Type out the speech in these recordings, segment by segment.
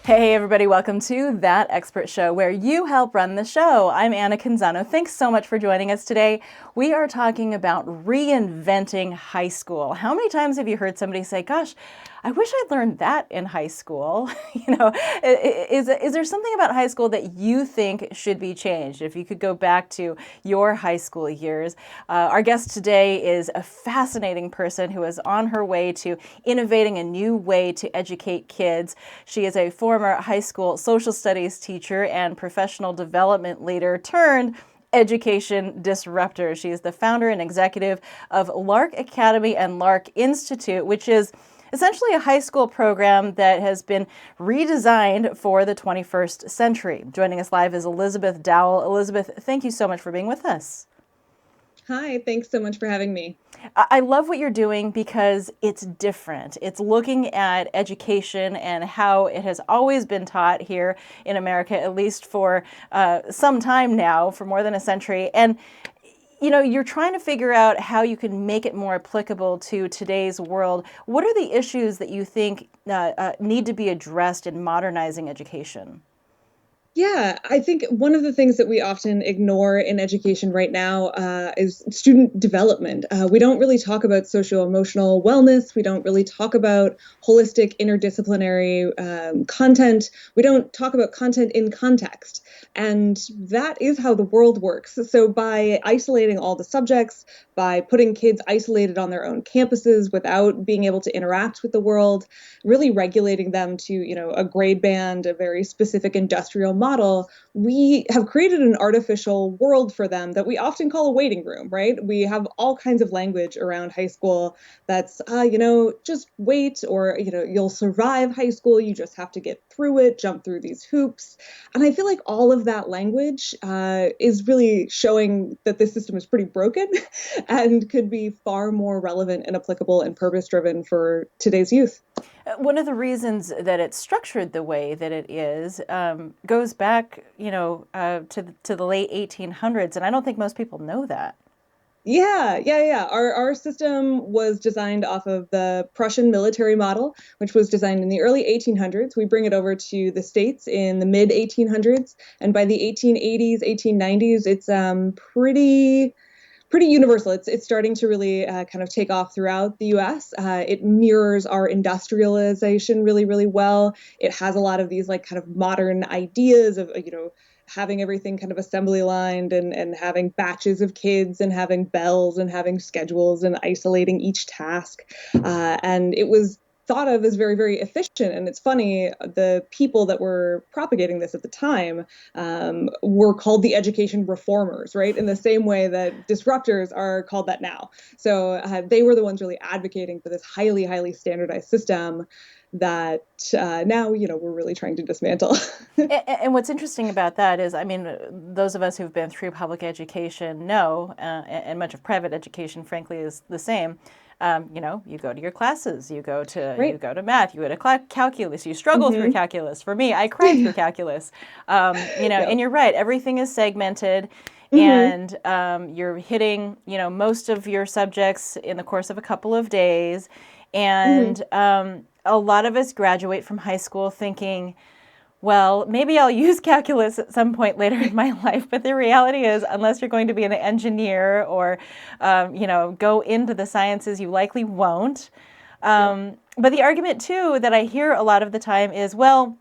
Hey everybody, welcome to That Expert Show, where you help run the show. I'm Anna Canzano. Thanks so much for joining us today. We are talking about reinventing high school. How many times have you heard somebody say, gosh, I wish I'd learned that in high school? Is there something about high school that you think should be changed? If you could go back to your high school years. Our guest today is a fascinating person who is on her way to innovating a new way to educate kids. She is a former high school social studies teacher and professional development leader turned education disruptor. She is the founder and executive of Lark Academy and Lark Institute, which is essentially a high school program that has been redesigned for the 21st century. Joining us live is Elizabeth Dowell. Elizabeth, thank you so much for being with us. Hi, thanks so much for having me. I love what you're doing because it's different. It's looking at education and how it has always been taught here in America, at least for some time now, for more than a century. And you're trying to figure out how you can make it more applicable to today's world. What are the issues that you think need to be addressed in modernizing education? Yeah, I think one of the things that we often ignore in education right now is student development. We don't really talk about socio-emotional wellness. We don't really talk about holistic interdisciplinary content. We don't talk about content in context. And that is how the world works. So by isolating all the subjects, by putting kids isolated on their own campuses without being able to interact with the world, really regulating them to, a grade band, a very specific industrial model, we have created an artificial world for them that we often call a waiting room, right? We have all kinds of language around high school that's, just wait, or, you'll survive high school. You just have to get through it, jump through these hoops. And I feel like all of that language is really showing that this system is pretty broken and could be far more relevant and applicable and purpose driven for today's youth. One of the reasons that it's structured the way that it is goes back, to the late 1800s, and I don't think most people know that. Yeah. Our system was designed off of the Prussian military model, which was designed in the early 1800s. We bring it over to the States in the mid 1800s, and by the 1880s, 1890s, it's pretty universal. It's starting to really kind of take off throughout the U.S. It mirrors our industrialization really, really well. It has a lot of these like kind of modern ideas of, having everything kind of assembly lined and having batches of kids and having bells and having schedules and isolating each task. And it was thought of as very, very efficient. And it's funny, the people that were propagating this at the time were called the education reformers, right? In the same way that disruptors are called that now. So they were the ones really advocating for this highly, highly standardized system that now, we're really trying to dismantle. And what's interesting about that is, those of us who've been through public education know, and much of private education, frankly, is the same. You go to your classes, you go Right. to math, you go to calculus, you struggle through Mm-hmm. calculus. For me, I cried through calculus. Yep. And you're right, everything is segmented, Mm-hmm. and you're hitting, most of your subjects in the course of a couple of days. Mm-hmm. And a lot of us graduate from high school thinking, well, maybe I'll use calculus at some point later in my life, but the reality is, unless you're going to be an engineer or, go into the sciences, you likely won't. Yep. But the argument, too, that I hear a lot of the time is, well,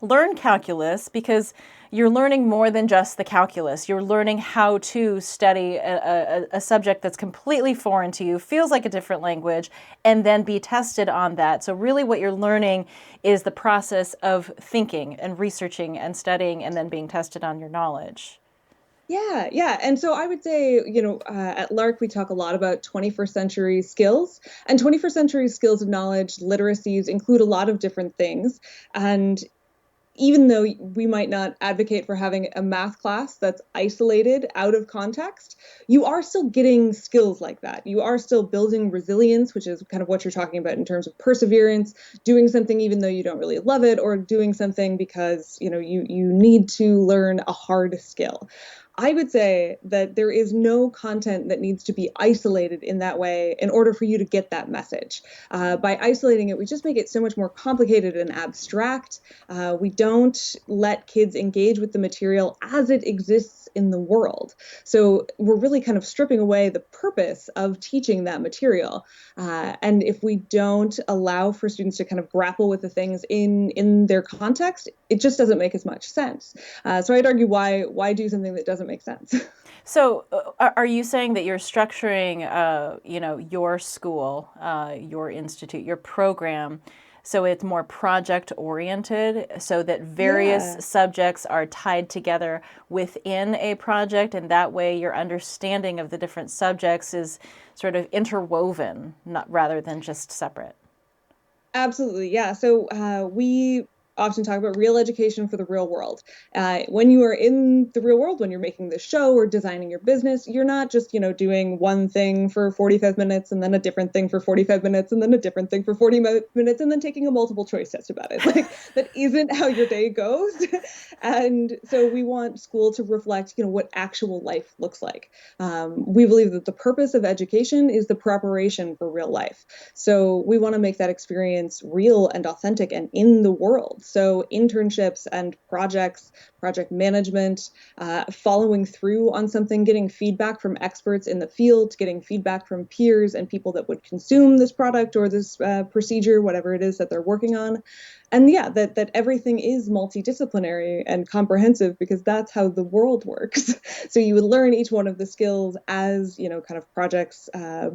learn calculus because you're learning more than just the calculus. You're learning how to study a subject that's completely foreign to you, feels like a different language, and then be tested on that. So really what you're learning is the process of thinking and researching and studying and then being tested on your knowledge. Yeah. And so I would say, at Lark, we talk a lot about 21st century skills, and 21st century skills of knowledge, literacies include a lot of different things. And even though we might not advocate for having a math class that's isolated out of context, you are still getting skills like that. You are still building resilience, which is kind of what you're talking about in terms of perseverance, doing something even though you don't really love it, or doing something because, you need to learn a hard skill. I would say that there is no content that needs to be isolated in that way in order for you to get that message. By isolating it, we just make it so much more complicated and abstract. We don't let kids engage with the material as it exists in the world. So we're really kind of stripping away the purpose of teaching that material. And if we don't allow for students to kind of grapple with the things in their context, it just doesn't make as much sense. So I'd argue, why do something that doesn't make sense? So, are you saying that you're structuring, your school, your institute, your program, so it's more project oriented, so that various subjects are tied together within a project, and that way your understanding of the different subjects is sort of interwoven, not rather than just separate? Absolutely, yeah. So we often talk about real education for the real world. When you are in the real world, when you're making the show or designing your business, you're not just, doing one thing for 45 minutes and then a different thing for 45 minutes and then a different thing for 40 minutes and then taking a multiple choice test about it. Like that isn't how your day goes. And so we want school to reflect, what actual life looks like. We believe that the purpose of education is the preparation for real life. So we want to make that experience real and authentic and in the world. So internships and projects, project management, following through on something, getting feedback from experts in the field, getting feedback from peers and people that would consume this product or this procedure, whatever it is that they're working on. And yeah, that everything is multidisciplinary and comprehensive because that's how the world works. So you would learn each one of the skills as, kind of projects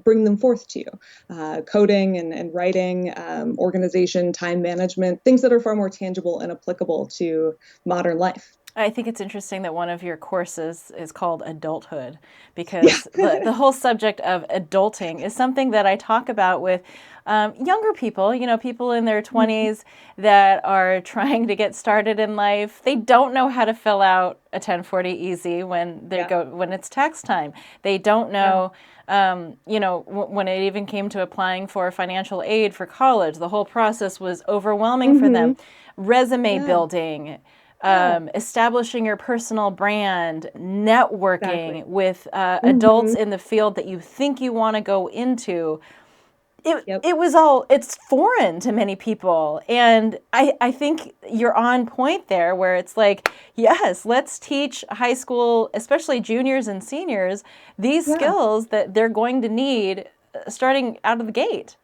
bring them forth to you. Coding and writing, organization, time management, things that are far more tangible and applicable to modern life. I think it's interesting that one of your courses is called Adulthood, Yeah. because the whole subject of adulting is something that I talk about with younger people, people in their 20s that are trying to get started in life. They don't know how to fill out a 1040 easy when when it's tax time. They don't know, when it even came to applying for financial aid for college, the whole process was overwhelming for them. Resume building, establishing your personal brand, networking with adults in the field that you think you want to go into. It's foreign to many people. And I think you're on point there where it's like, yes, let's teach high school, especially juniors and seniors, these skills that they're going to need starting out of the gate.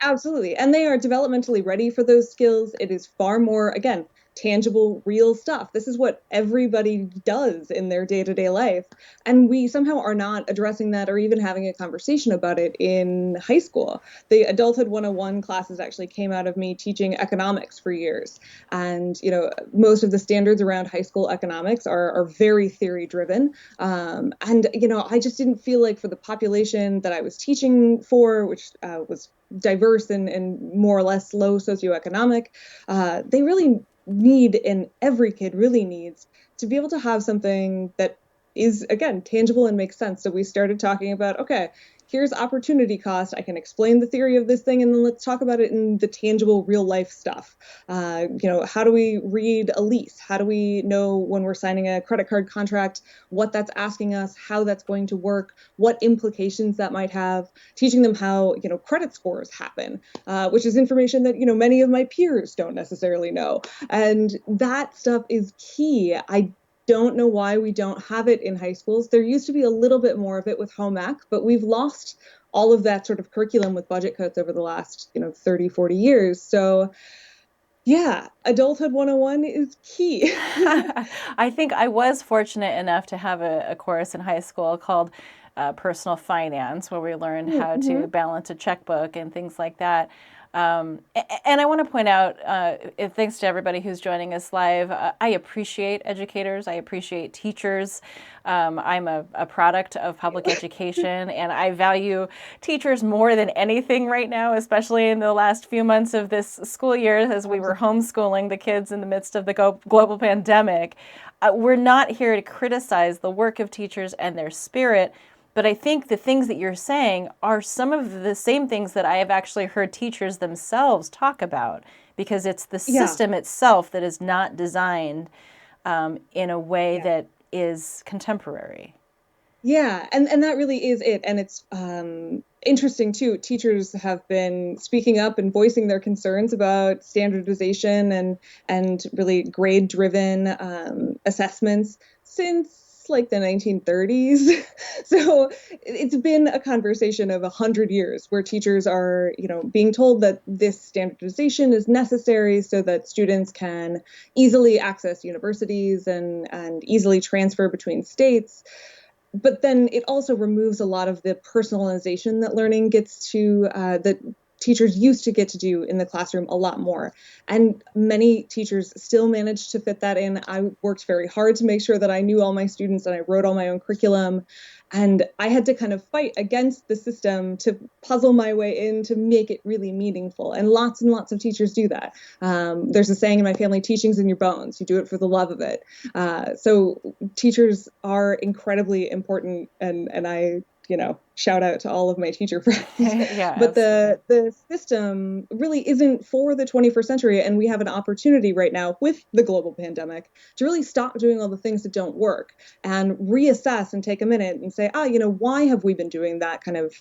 Absolutely. And they are developmentally ready for those skills. It is far more, again, tangible, real stuff. This is what everybody does in their day-to-day life. And we somehow are not addressing that or even having a conversation about it in high school. The Adulthood 101 classes actually came out of me teaching economics for years. And, most of the standards around high school economics are very theory driven. And, I just didn't feel like for the population that I was teaching for, which was diverse and more or less low socioeconomic, they really need, and every kid really needs, to be able to have something that is, again, tangible and makes sense. So we started talking about, okay, here's opportunity cost. I can explain the theory of this thing, and then let's talk about it in the tangible, real life stuff. How do we read a lease? How do we know when we're signing a credit card contract, what that's asking us, how that's going to work, what implications that might have, teaching them how, credit scores happen, which is information that, many of my peers don't necessarily know. And that stuff is key. I don't know why we don't have it in high schools. There used to be a little bit more of it with home ec, but we've lost all of that sort of curriculum with budget cuts over the last, 30, 40 years. So yeah, Adulthood 101 is key. I think I was fortunate enough to have a course in high school called Personal Finance, where we learned how to balance a checkbook and things like that. And I want to point out, thanks to everybody who's joining us live, I appreciate educators. I appreciate teachers. I'm a product of public education, and I value teachers more than anything right now, especially in the last few months of this school year as we were homeschooling the kids in the midst of the global pandemic. We're not here to criticize the work of teachers and their spirit. But I think the things that you're saying are some of the same things that I have actually heard teachers themselves talk about, because it's the system itself that is not designed in a way that is contemporary. Yeah, and that really is it. And it's interesting too. Teachers have been speaking up and voicing their concerns about standardization and really grade-driven assessments since like the 1930s. So it's been a conversation of 100 years where teachers are, being told that this standardization is necessary so that students can easily access universities and easily transfer between states. But then it also removes a lot of the personalization that learning gets to, that teachers used to get to do in the classroom a lot more. And many teachers still manage to fit that in. I worked very hard to make sure that I knew all my students and I wrote all my own curriculum. And I had to kind of fight against the system to puzzle my way in to make it really meaningful. And lots of teachers do that. There's a saying in my family, teaching's in your bones. You do it for the love of it. So teachers are incredibly important, and I, shout out to all of my teacher friends. Yeah, but absolutely. the system really isn't for the 21st century, and we have an opportunity right now with the global pandemic to really stop doing all the things that don't work and reassess and take a minute and say, why have we been doing that kind of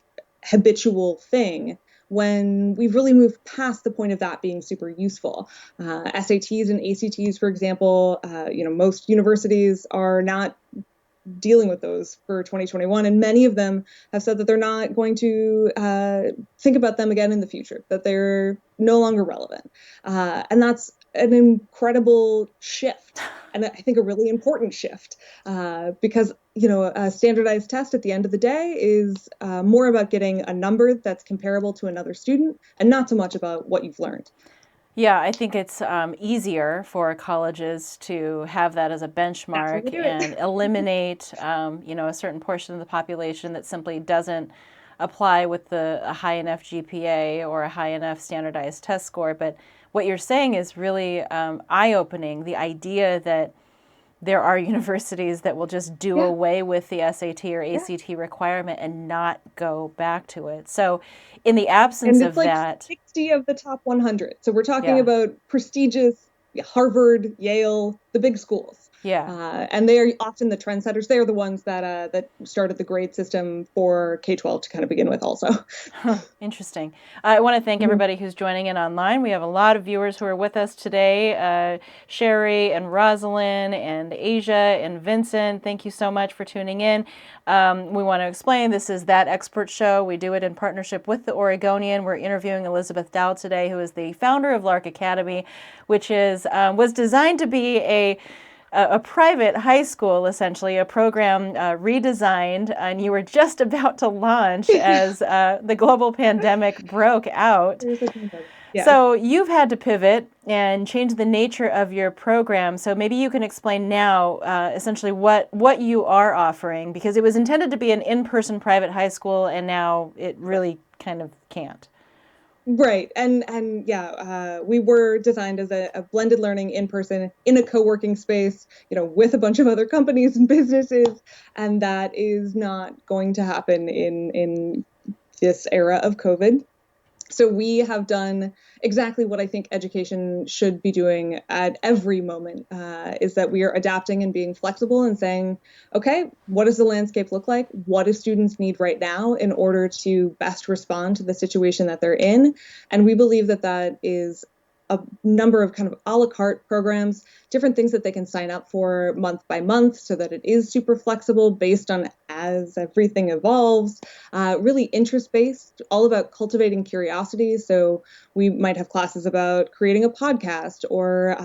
habitual thing when we've really moved past the point of that being super useful. SATs and ACTs, for example, most universities are not dealing with those for 2021, and many of them have said that they're not going to think about them again in the future, that they're no longer relevant. And that's an incredible shift, and I think a really important shift, because a standardized test at the end of the day is more about getting a number that's comparable to another student and not so much about what you've learned. Yeah, I think it's easier for colleges to have that as a That's why they benchmark do and it. eliminate, a certain portion of the population that simply doesn't apply with a high enough GPA or a high enough standardized test score. But what you're saying is really eye-opening. The idea that there are universities that will just do Yeah, away with the SAT or yeah. ACT requirement and not go back to it. So, in the And absence it's of like that, 60 of the top 100. So we're talking yeah, about prestigious Harvard, Yale, the big schools. yeah. And they are often the trendsetters. They are the ones that started the grade system for K-12 to kind of begin with also. Huh, interesting. I want to thank Mhm. everybody who's joining in online. We have a lot of viewers who are with us today. Sherry and Rosalind and Asia and Vincent, thank you so much for tuning in. We want to explain this is That Expert Show. We do it in partnership with the Oregonian. We're interviewing Elizabeth Dowell today, who is the founder of Lark Academy, which was designed to be a private high school, essentially, a program redesigned, and you were just about to launch as the global pandemic broke out. Yeah. So you've had to pivot and change the nature of your program. So maybe you can explain now, essentially, what you are offering, because it was intended to be an in-person private high school, and now it really kind of can't. Right. And yeah, we were designed as a blended learning in person in a co-working space, with a bunch of other companies and businesses. And that is not going to happen in this era of COVID. So we have done exactly what I think education should be doing at every moment, is that we are adapting and being flexible and saying, okay, what does the landscape look like? What do students need right now in order to best respond to the situation that they're in? And we believe that that is a number of kind of a la carte programs, different things that they can sign up for month by month so that it is super flexible based on as everything evolves, really interest based, all about cultivating curiosity. So we might have classes about creating a podcast or,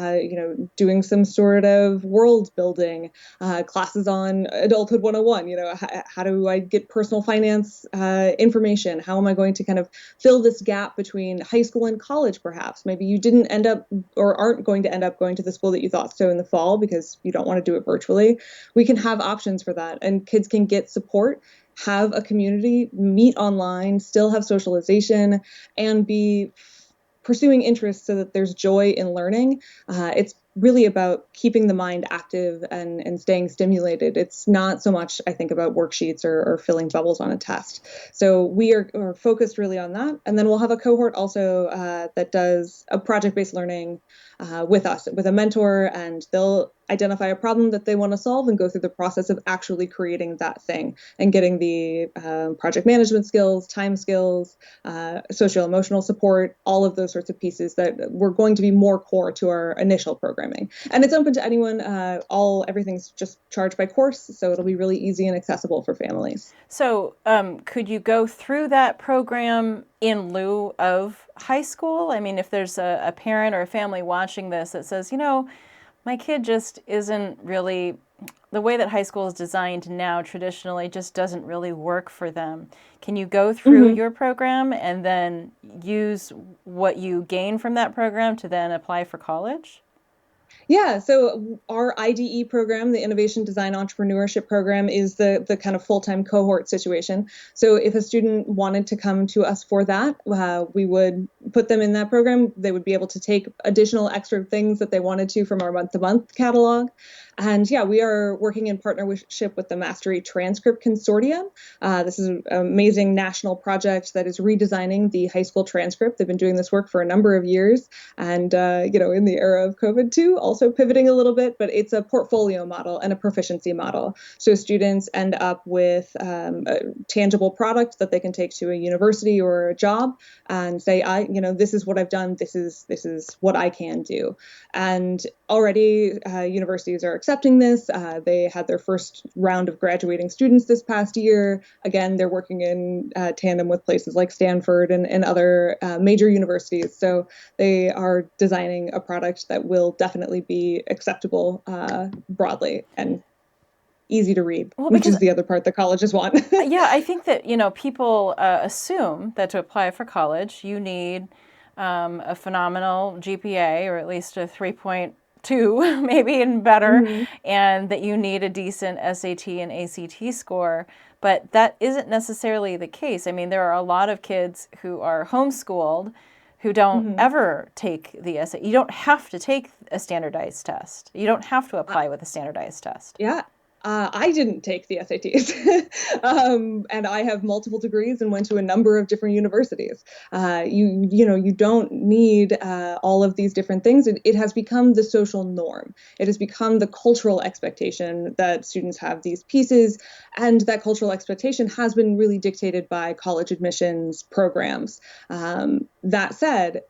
doing some sort of world building, classes on Adulthood 101, how do I get personal finance information? How am I going to kind of fill this gap between high school and college, perhaps? Maybe you didn't end up or aren't going to end up going to the school that you thought so in the fall because you don't want to do it virtually. We can have options for that, and kids can get support, have a community, meet online, still have socialization, and be pursuing interests so that there's joy in learning. It's really about keeping the mind active and staying stimulated. It's not so much, I think, about worksheets or filling bubbles on a test. So we are focused really on that. And then we'll have a cohort also that does a project-based learning with us, with a mentor, and they'll identify a problem that they want to solve and go through the process of actually creating that thing and getting the project management skills, time skills, social emotional support, all of those sorts of pieces that were going to be more core to our initial programming. And it's open to anyone. Everything's just charged by course, so it'll be really easy and accessible for families. So could you go through that program in lieu of high school? I mean, if there's a parent or a family watching this that says, my kid just isn't really, the way that high school is designed now traditionally just doesn't really work for them. Can you go through your program and then use what you gain from that program to then apply for college? Yeah, so our IDE program, the Innovation Design Entrepreneurship Program, is the kind of full-time cohort situation. So if a student wanted to come to us for that, we would put them in that program. They would be able to take additional extra things that they wanted to from our month-to-month catalog. And yeah, we are working in partnership with the Mastery Transcript Consortium. This is an amazing national project that is redesigning the high school transcript. They've been doing this work for a number of years. And, in the era of COVID too, also pivoting a little bit, but it's a portfolio model and a proficiency model. So students end up with a tangible product that they can take to a university or a job and say, this is what I've done. This is what I can do. And already universities are accepting this. They had their first round of graduating students this past year. Again, they're working in tandem with places like Stanford and other major universities. So they are designing a product that will definitely be acceptable broadly and easy to read, which is the other part that colleges want. Yeah, I think that, people assume that to apply for college, you need a phenomenal GPA, or at least a 3.2, maybe and better, and that you need a decent SAT and ACT score. But that isn't necessarily the case. I mean, there are a lot of kids who are homeschooled who don't ever take the SAT. You don't have to take a standardized test. You don't have to apply with a standardized test. Yeah. I didn't take the SATs, and I have multiple degrees and went to a number of different universities. You don't need all of these different things. It has become the social norm. It has become the cultural expectation that students have these pieces, and that cultural expectation has been really dictated by college admissions programs. That said,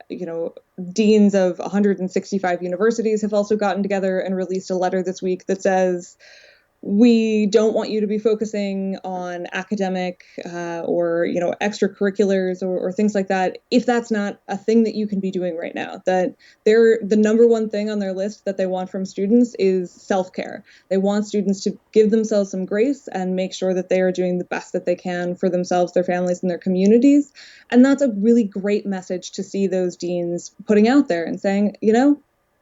deans of 165 universities have also gotten together and released a letter this week that says, we don't want you to be focusing on academic or extracurriculars or things like that if that's not a thing that you can be doing right now. That the number one thing on their list that they want from students is self-care. They want students to give themselves some grace and make sure that they are doing the best that they can for themselves, their families, and their communities. And that's a really great message to see those deans putting out there and saying,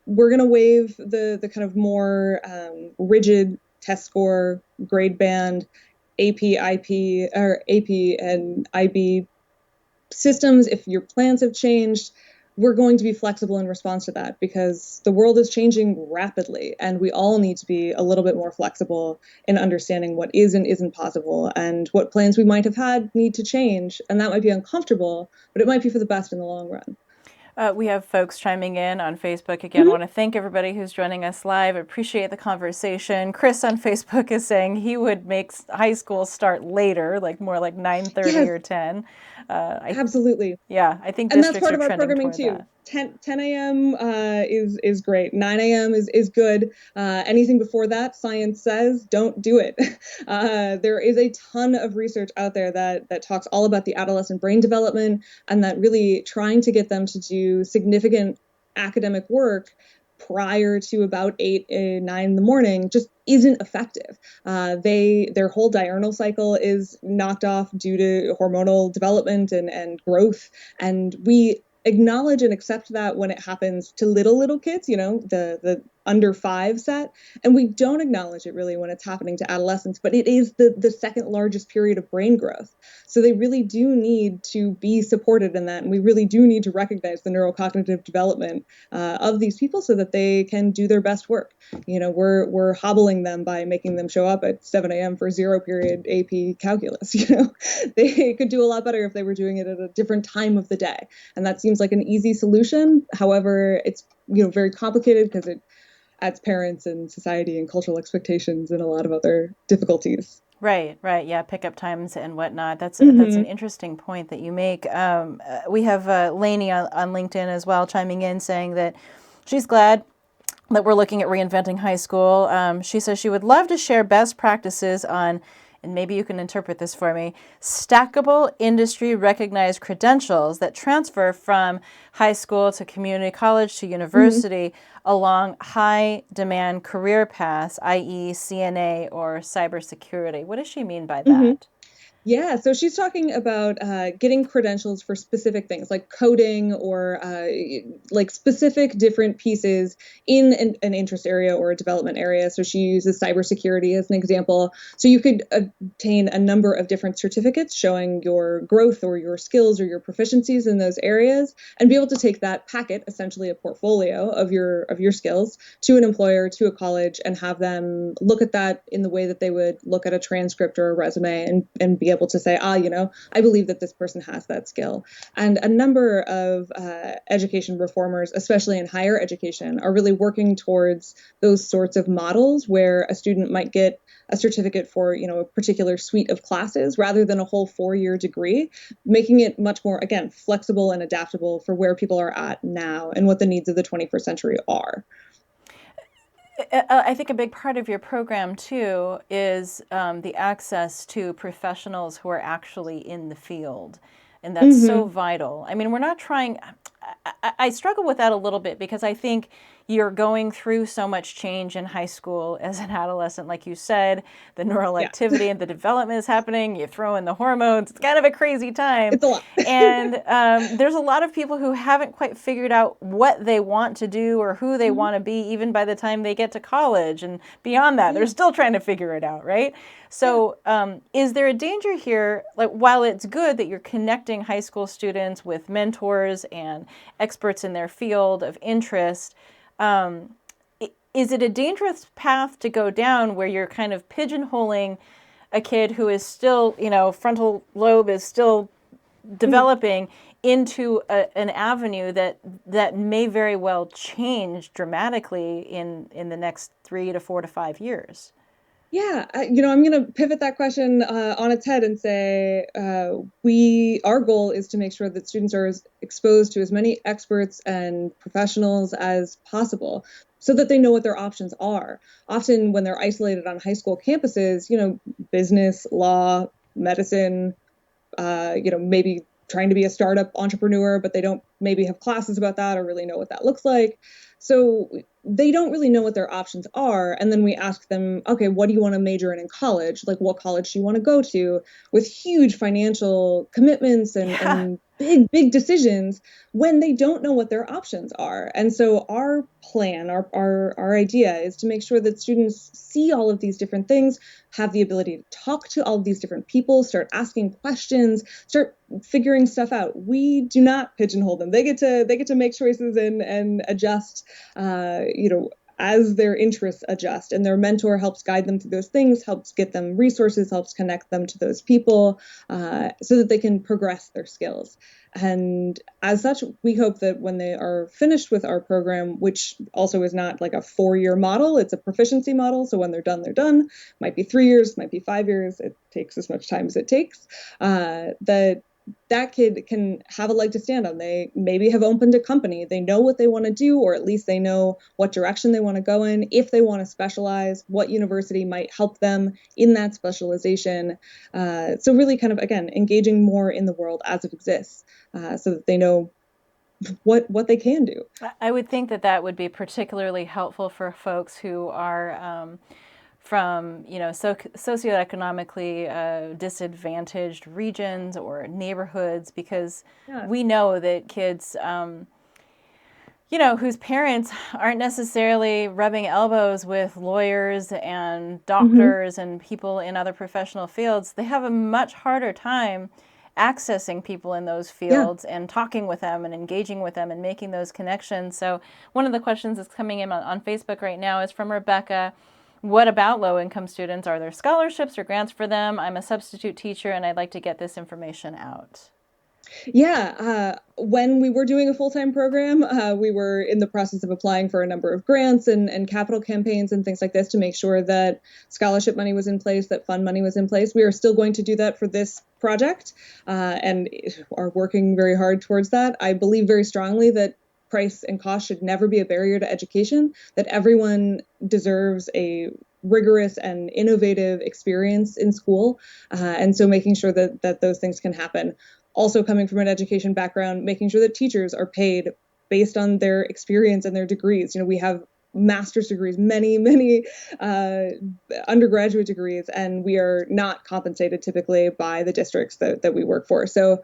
we're going to waive the kind of more rigid test score, grade band, AP and IB systems. If your plans have changed, we're going to be flexible in response to that because the world is changing rapidly and we all need to be a little bit more flexible in understanding what is and isn't possible and what plans we might have had need to change. And that might be uncomfortable, but it might be for the best in the long run. We have folks chiming in on Facebook. Again, I want to thank everybody who's joining us live. I appreciate the conversation. Chris on Facebook is saying he would make high school start later, more like 9:30 or 10. Absolutely. Yeah, I think and that's districts part of our programming too. 10 a.m. Is great. 9 a.m. is good. Anything before that, science says, don't do it. There is a ton of research out there that talks all about the adolescent brain development and that really trying to get them to do significant academic work prior to about 8, 9 in the morning just isn't effective. Their whole diurnal cycle is knocked off due to hormonal development and growth. And we acknowledge and accept that when it happens to little kids, the under 5 set, and we don't acknowledge it really when it's happening to adolescents, but it is the second largest period of brain growth. So they really do need to be supported in that, and we really do need to recognize the neurocognitive development of these people so that they can do their best work. We're hobbling them by making them show up at 7 a.m. for 0 period AP calculus. They could do a lot better if they were doing it at a different time of the day, and that seems like an easy solution. However, it's very complicated because it adds parents and society and cultural expectations and a lot of other difficulties. Right, right. Yeah, pickup times and whatnot. That's an Hmm. interesting point that you make. We have Lainey on LinkedIn as well chiming in saying that she's glad that we're looking at reinventing high school. She says she would love to share best practices on, and maybe you can interpret this for me, stackable industry recognized credentials that transfer from high school to community college to Hmm. university along high demand career paths, i.e., CNA or cybersecurity. What does she mean by Hmm. that? Yeah, so she's talking about getting credentials for specific things like coding or like specific different pieces in an interest area or a development area. So she uses cybersecurity as an example. So you could obtain a number of different certificates showing your growth or your skills or your proficiencies in those areas, and be able to take that packet, essentially a portfolio of your skills, to an employer, to a college, and have them look at that in the way that they would look at a transcript or a resume, and be able to say, I believe that this person has that skill. And a number of education reformers, especially in higher education, are really working towards those sorts of models where a student might get a certificate for a particular suite of classes rather than a whole 4-year degree, making it much more, again, flexible and adaptable for where people are at now and what the needs of the 21st century are. I think a big part of your program too is the access to professionals who are actually in the field. And that's so Mm-hmm. vital. I mean, we're not trying, I struggle with that a little bit because I think you're going through so much change in high school as an adolescent. Like you said, the neural Yeah, activity and the development is happening. You throw in the hormones. It's kind of a crazy time. it's a lot. And there's a lot of people who haven't quite figured out what they want to do or who they Mhm. want to be, even by the time they get to college and beyond that. They're Yeah, still trying to figure it out, right? yeah. So, is there a danger here? Like, while it's good that you're connecting high school students with mentors and experts in their field of interest, um, is it a dangerous path to go down where you're kind of pigeonholing a kid who is still, frontal lobe is still Mhm. developing into an avenue that may very well change dramatically in the next 3 to 4 to 5 years? Yeah, I'm going to pivot that question on its head and say our goal is to make sure that students are exposed to as many experts and professionals as possible so that they know what their options are. Often when they're isolated on high school campuses, business, law, medicine, maybe trying to be a startup entrepreneur, but they don't maybe have classes about that or really know what that looks like. So they don't really know what their options are. And then we ask them, okay, what do you want to major in college? Like, what college do you want to go to? With huge financial commitments Yeah. and big, big decisions when they don't know what their options are. And so our plan, our idea is to make sure that students see all of these different things, have the ability to talk to all of these different people, start asking questions, start figuring stuff out. We do not pigeonhole them. They get to make choices and adjust, as their interests adjust, and their mentor helps guide them through those things, helps get them resources, helps connect them to those people, so that they can progress their skills. And as such, we hope that when they are finished with our program, which also is not like a 4-year model, it's a proficiency model. So when they're done, they're done. Might be 3 years, might be 5 years. It takes as much time as it takes. That kid can have a leg to stand on. They maybe have opened a company. They know what they want to do, or at least they know what direction they want to go in. If they want to specialize, what university might help them in that specialization. So really kind of, again, engaging more in the world as it exists, so that they know what they can do. I would think that that would be particularly helpful for folks who are from socioeconomically disadvantaged regions or neighborhoods, because Yeah. we know that kids whose parents aren't necessarily rubbing elbows with lawyers and Mm-hmm. doctors and people in other professional fields, they have a much harder time accessing people in those Yeah. fields and talking with them and engaging with them and making those connections. So one of the questions that's coming in on Facebook right now is from Rebecca. What about low-income students? Are there scholarships or grants for them? I'm a substitute teacher and I'd like to get this information out. Yeah, when we were doing a full-time program, we were in the process of applying for a number of grants and capital campaigns and things like this to make sure that scholarship money was in place, that fund money was in place. We are still going to do that for this project, and are working very hard towards that. I believe very strongly that price and cost should never be a barrier to education, that everyone deserves a rigorous and innovative experience in school, and so making sure that those things can happen. Also coming from an education background, making sure that teachers are paid based on their experience and their degrees. We have master's degrees, many undergraduate degrees, and we are not compensated typically by the districts that we work for. So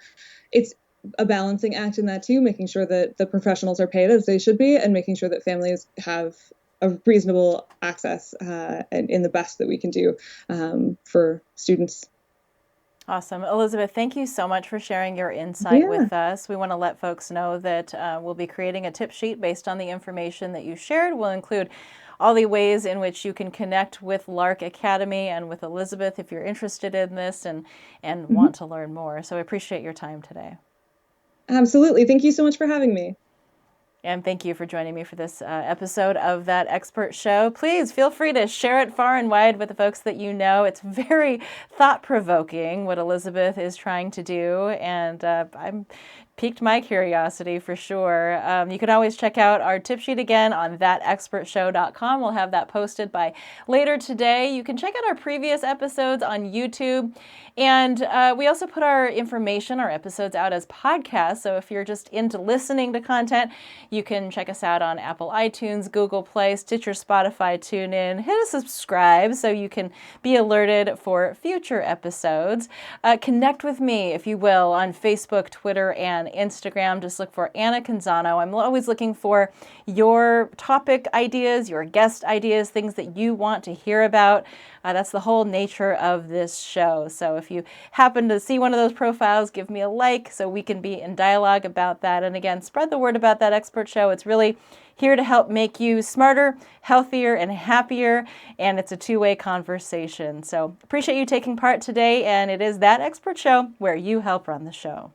it's a balancing act in that too, making sure that the professionals are paid as they should be, and making sure that families have a reasonable access, and in the best that we can do, for students. Awesome. Elizabeth, thank you so much for sharing your insight Yeah. with us. We want to let folks know that we'll be creating a tip sheet based on the information that you shared. We'll include all the ways in which you can connect with Lark Academy and with Elizabeth if you're interested in this and Mm-hmm. want to learn more. So I appreciate your time today. Absolutely. Thank you so much for having me. And thank you for joining me for this episode of That Expert Show. Please feel free to share it far and wide with the folks that you know. It's very thought-provoking what Elizabeth is trying to do, and I'm piqued my curiosity for sure. You can always check out our tip sheet again on thatexpertshow.com. We'll have that posted by later today. You can check out our previous episodes on YouTube. And we also put our information, our episodes out as podcasts. So if you're just into listening to content, you can check us out on Apple iTunes, Google Play, Stitcher, Spotify, TuneIn. Hit a subscribe so you can be alerted for future episodes. Connect with me, if you will, on Facebook, Twitter, and Instagram. Just look for Anna Canzano. I'm always looking for your topic ideas, your guest ideas, things that you want to hear about. That's the whole nature of this show. So if you happen to see one of those profiles, give me a like so we can be in dialogue about that. And again, spread the word about That Expert Show. It's really here to help make you smarter, healthier, and happier. And it's a two-way conversation. So appreciate you taking part today. And it is That Expert Show where you help run the show.